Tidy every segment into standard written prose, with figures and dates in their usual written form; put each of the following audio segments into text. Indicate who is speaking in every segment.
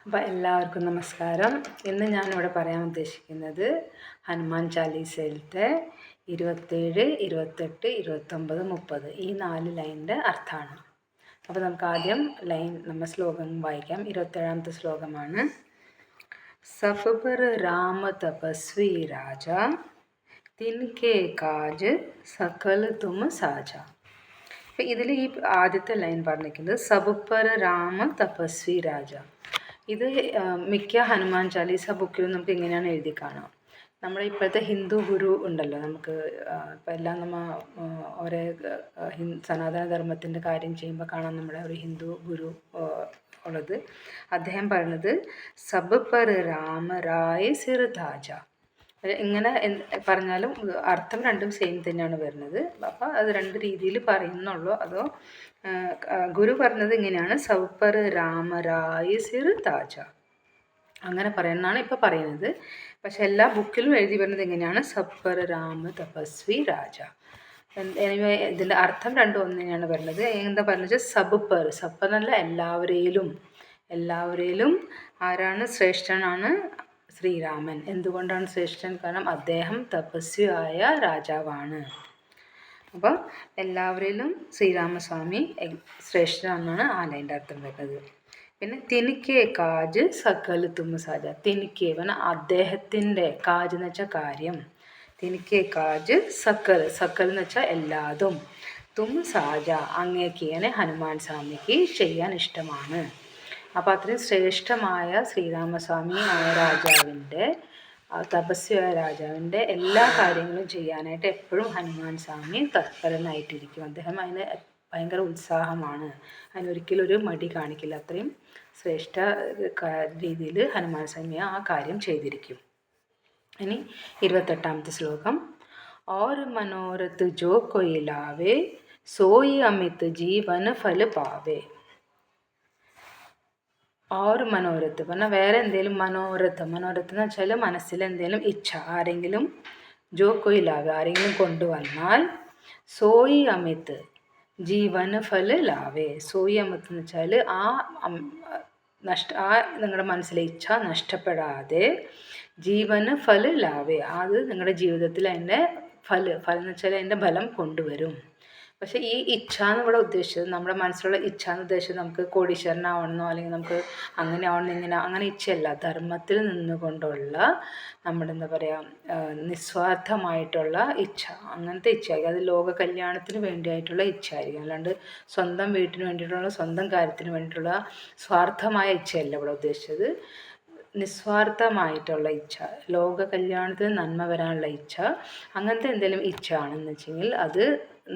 Speaker 1: അപ്പോൾ എല്ലാവർക്കും നമസ്കാരം. ഇന്ന് ഞാനിവിടെ പറയാൻ ഉദ്ദേശിക്കുന്നത് ഹനുമാൻ ചാലീസയിലത്തെ 27, 28, 29, 30 ഈ 4 ലൈനിൻ്റെ അർത്ഥമാണ്. അപ്പോൾ നമുക്ക് ആദ്യം നമ്മൾ ശ്ലോകം വായിക്കാം. 27ാമത്തെ ശ്ലോകമാണ്. സഫ് പർ രാമ തപസ്വി രാജ തിൻകെ കാജ് സകൽ തും സാജ. അപ്പം ഇതിൽ ഈ ആദ്യത്തെ ലൈൻ പറഞ്ഞിരിക്കുന്നത് സബ് പർ രാമ തപസ്വി രാജ. ഇത് മിക്ക ഹനുമാൻ ചാലീസ ബുക്കിലും നമുക്ക് ഇങ്ങനെയാണ് എഴുതി കാണാം. നമ്മുടെ ഇപ്പോഴത്തെ ഹിന്ദു ഗുരു ഉണ്ടല്ലോ, നമുക്ക് ഇപ്പം എല്ലാം നമ്മൾ ഒരേ സനാതന ധർമ്മത്തിൻ്റെ കാര്യം ചെയ്യുമ്പോൾ കാണാം നമ്മുടെ ഒരു ഹിന്ദു ഗുരു ഉള്ളത്. അദ്ദേഹം പറയുന്നത് സബ് പർ രാമ റായ് സിർ ധാജ. ഇങ്ങനെ പറഞ്ഞാലും അർത്ഥം രണ്ടും സെയിം തന്നെയാണ് വരുന്നത്. അപ്പോൾ അത് രണ്ട് രീതിയിൽ പറയുന്നുള്ളൂ. അതോ ഗുരു പറഞ്ഞത് ഇങ്ങനെയാണ്, സബ് പർ രാമ റായ് സിർ താജ, അങ്ങനെ പറയുന്നതാണ് ഇപ്പോൾ പറയുന്നത്. പക്ഷെ എല്ലാ ബുക്കിലും എഴുതി വരുന്നത് എങ്ങനെയാണ്, സബ് പർ രാമ തപസ്വി രാജ. ഇതിൻ്റെ അർത്ഥം രണ്ടും ഒന്ന് തന്നെയാണ് വരുന്നത്. എന്താ പറഞ്ഞത്, സബ് പർ, സബ് എന്നല്ല എല്ലാവരിലും ആരാണ് ശ്രേഷ്ഠനാണ്, ശ്രീരാമൻ. എന്തുകൊണ്ടാണ് ശ്രേഷ്ഠൻ? കാരണം അദ്ദേഹം തപസ്വിയായ രാജാവാണ്. അപ്പോൾ എല്ലാവരിലും ശ്രീരാമസ്വാമി ശ്രേഷ്ഠനാണെന്നാണ് ആ ലൈൻ്റെ അർത്ഥം വരുന്നത്. പിന്നെ തിനിക്കെ കാജ് സകൽ തും സാജ. തിനിക്കെ പറഞ്ഞാൽ അദ്ദേഹത്തിൻ്റെ, കാജ് എന്ന് വെച്ചാൽ കാര്യം, തിനിക്കെ കാജ് സകൽ എന്ന് വെച്ചാൽ എല്ലാതും, തും സാജ അങ്ങേക്ക്, അങ്ങനെ ഹനുമാൻ സ്വാമിക്ക് ചെയ്യാൻ ഇഷ്ടമാണ്. അപ്പോൾ അത്രയും ശ്രേഷ്ഠമായ ശ്രീരാമസ്വാമി ആയ രാജാവിൻ്റെ, തപസ്വിയായ രാജാവിൻ്റെ എല്ലാ കാര്യങ്ങളും ചെയ്യാനായിട്ട് എപ്പോഴും ഹനുമാൻ സ്വാമി തത്പരനായിട്ടിരിക്കും. അദ്ദേഹം അതിന് ഭയങ്കര ഉത്സാഹമാണ്, അതിനൊരിക്കലും ഒരു മടി കാണിക്കില്ല. അത്രയും ശ്രേഷ്ഠ രീതിയിൽ ഹനുമാൻ സ്വാമി ആ കാര്യം ചെയ്തിരിക്കും. ഇനി 28ാമത്തെ ശ്ലോകം. और मनोरथ जो कोई लावे सोई अमित जीवन फल पावे. और മനോരഥ് പറഞ്ഞാൽ വേറെ എന്തെങ്കിലും മനോരഥം എന്ന് വെച്ചാൽ മനസ്സിൽ എന്തെങ്കിലും ഇച്ഛ, ആരെങ്കിലും ജോ കൊയിലാവെ, ആരെങ്കിലും കൊണ്ടുവന്നാൽ, സോയി അമിത് ജീവൻ ഫല ലാവേ. സോയി അമിത് എന്ന് വെച്ചാൽ ആ നിങ്ങളുടെ മനസ്സിലെ ഇച്ഛ നഷ്ടപ്പെടാതെ, ജീവന് ഫല ലാവേ, അത് നിങ്ങളുടെ ജീവിതത്തിൽ അതിൻ്റെ ഫലം എന്ന് വെച്ചാൽ അതിൻ്റെ ഫലം കൊണ്ടുവരും. പക്ഷേ ഈ ഇച്ഛ എന്നിവിടെ ഉദ്ദേശിച്ചത്, നമ്മുടെ മനസ്സിലുള്ള ഇച്ഛ എന്ന് ഉദ്ദേശിച്ചത് നമുക്ക് കോടീശ്വരനാവണമെന്നോ അല്ലെങ്കിൽ നമുക്ക് അങ്ങനെ ആവണം ഇങ്ങനെ, അങ്ങനെ ഇച്ഛയല്ല. ധർമ്മത്തിൽ നിന്നുകൊണ്ടുള്ള നമ്മുടെ എന്താ പറയുക, നിസ്വാർത്ഥമായിട്ടുള്ള ഇച്ഛ, അങ്ങനത്തെ ഇച്ഛയായിരിക്കും. അത് ലോക കല്യാണത്തിന് വേണ്ടിയായിട്ടുള്ള ഇച്ഛയായിരിക്കും. അല്ലാണ്ട് സ്വന്തം വീട്ടിന് വേണ്ടിയിട്ടുള്ള, സ്വന്തം കാര്യത്തിന് വേണ്ടിയിട്ടുള്ള സ്വാർത്ഥമായ ഇച്ഛയല്ല ഇവിടെ ഉദ്ദേശിച്ചത്. നിസ്വാർത്ഥമായിട്ടുള്ള ഇച്ഛ, ലോക കല്യാണത്തിന് നന്മ വരാനുള്ള ഇച്ഛ, അങ്ങനത്തെ എന്തെങ്കിലും ഇച്ഛ ആണെന്ന് വെച്ചെങ്കിൽ അത്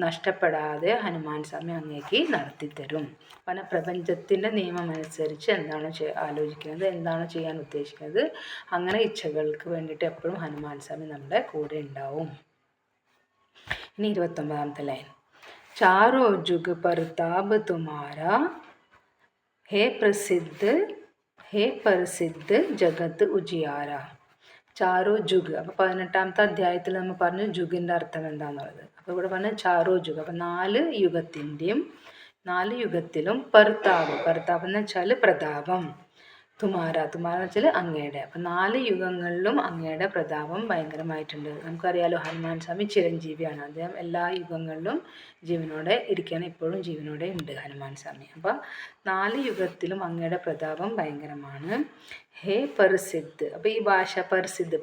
Speaker 1: നഷ്ടപ്പെടാതെ ഹനുമാൻ സ്വാമി അങ്ങേക്ക് നടത്തിത്തരും. കാരണം പ്രപഞ്ചത്തിൻ്റെ നിയമം അനുസരിച്ച് എന്താണ് ആലോചിക്കുന്നത്, എന്താണ് ചെയ്യാൻ ഉദ്ദേശിക്കുന്നത്, അങ്ങനെ ഇച്ഛകൾക്ക് വേണ്ടിയിട്ട് എപ്പോഴും ഹനുമാൻ സ്വാമി നമ്മുടെ കൂടെ ഉണ്ടാവും. ഇനി 29ാമത്തെ ലൈൻ. ചാരോ ജുഗ് പർതാബ് തുമാരാ ഹേ പ്രസിദ്ധ ജഗത്ത് ഉജിയാര. ചാരോ ജുഗ്. അപ്പോൾ 18ാമത്തെ അധ്യായത്തിൽ നമ്മൾ പറഞ്ഞു ജുഗിൻ്റെ അർത്ഥം എന്താണെന്നുള്ളത്. അപ്പോൾ ഇവിടെ പറഞ്ഞ ചാരോ ജുഗ്, അപ്പോൾ 4 യുഗത്തിലും പർത്താവ് എന്ന് വെച്ചാൽ പ്രതാപം, തുമാര എന്ന് വെച്ചാൽ അങ്ങയുടെ. അപ്പം 4 യുഗങ്ങളിലും അങ്ങയുടെ പ്രതാപം ഭയങ്കരമായിട്ടുണ്ട്. നമുക്കറിയാലോ ഹനുമാൻ സ്വാമി ചിരഞ്ജീവിയാണ്. അദ്ദേഹം എല്ലാ യുഗങ്ങളിലും ജീവനോടെ ഇരിക്കുകയാണ്, ഇപ്പോഴും ജീവനോടെ ഉണ്ട് ഹനുമാൻ സ്വാമി. അപ്പോൾ 4 യുഗത്തിലും അങ്ങയുടെ പ്രതാപം ഭയങ്കരമാണ്. ഹേ പ്രസിദ്ധ്. അപ്പോൾ ഈ ഭാഷ പ്രസിദ്ധ്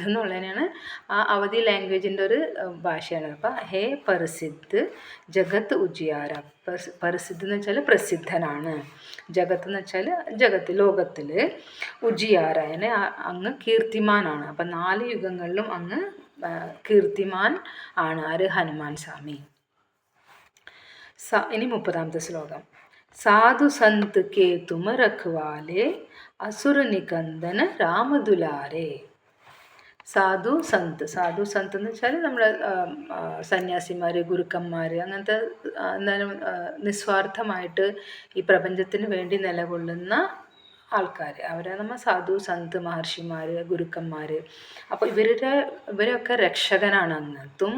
Speaker 1: എന്നുള്ളതിനാണ് ആ അവധി ലാംഗ്വേജിൻ്റെ ഒരു ഭാഷയാണ്. അപ്പോൾ ഹേ പ്രസിദ്ധ് ജഗത്ത് ഉജിയാര. പ്രസിദ്ധ് എന്ന് വെച്ചാൽ പ്രസിദ്ധനാണ്, ജഗത്ത് എന്ന് വെച്ചാൽ ലോകത്തിൽ, ഉജിയാരനെ അങ്ങ് കീർത്തിമാനാണ്. അപ്പം 4 യുഗങ്ങളിലും അങ്ങ് കീർത്തിമാൻ ആണ് ആര്, ഹനുമാൻ സ്വാമി. ഇനി 30ാമത്തെ ശ്ലോകം. സാധു സന്ത് കേ തുമ രഖ്വാലേ അസുര നികന്ദന രാമദുലാരേ. സാധു സന്ത് എന്ന് വെച്ചാൽ നമ്മുടെ സന്യാസിമാർ, ഗുരുക്കന്മാർ, അങ്ങനത്തെ എന്തായാലും നിസ്വാർത്ഥമായിട്ട് ഈ പ്രപഞ്ചത്തിന് വേണ്ടി നിലകൊള്ളുന്ന ആൾക്കാർ, അവരെ നമ്മൾ സാധു സന്ത്, മഹർഷിമാർ, ഗുരുക്കന്മാർ. അപ്പോൾ ഇവരൊക്കെ രക്ഷകനാണ് അങ്ങ്. തും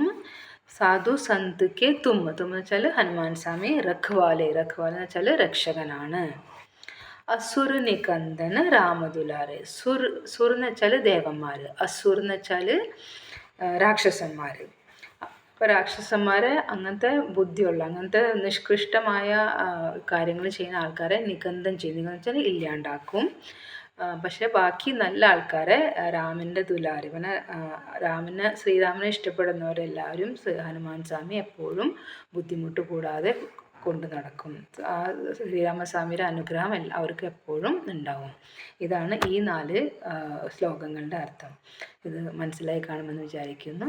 Speaker 1: സാധു സന്ത് കെ തും എന്ന് വെച്ചാൽ ഹനുമാൻ സ്വാമി, രഖ്വാലെ എന്ന് വെച്ചാൽ രക്ഷകനാണ്. അസുർ നികന്ദന രാമദുലാരെ. സുർ എന്ന് വെച്ചാൽ ദേവന്മാർ, അസുർ എന്ന് വെച്ചാൽ രാക്ഷസന്മാർ. അപ്പോൾ രാക്ഷസന്മാരെ അങ്ങനത്തെ ബുദ്ധിയുള്ള, അങ്ങനത്തെ നിഷ്കൃഷ്ടമായ കാര്യങ്ങൾ ചെയ്യുന്ന ആൾക്കാരെ നികന്ധം ചെയ്യും. നികന്ധം വെച്ചാൽ ഇല്ലാണ്ടാക്കും. പക്ഷെ ബാക്കി നല്ല ആൾക്കാരെ രാമൻ്റെ ദുലാർ, ഇവനെ ശ്രീരാമനെ ഇഷ്ടപ്പെടുന്നവരെല്ലാവരും ഹനുമാൻ സ്വാമി എപ്പോഴും ബുദ്ധിമുട്ട് കൂടാതെ കൊണ്ട് നടക്കും. ആ ശ്രീരാമസ്വാമിയുടെ അനുഗ്രഹം അവർക്ക് എപ്പോഴും ഉണ്ടാവും. ഇതാണ് ഈ 4 ശ്ലോകങ്ങളുടെ അർത്ഥം. ഇത് മനസ്സിലായി കാണുമെന്ന് വിചാരിക്കുന്നു.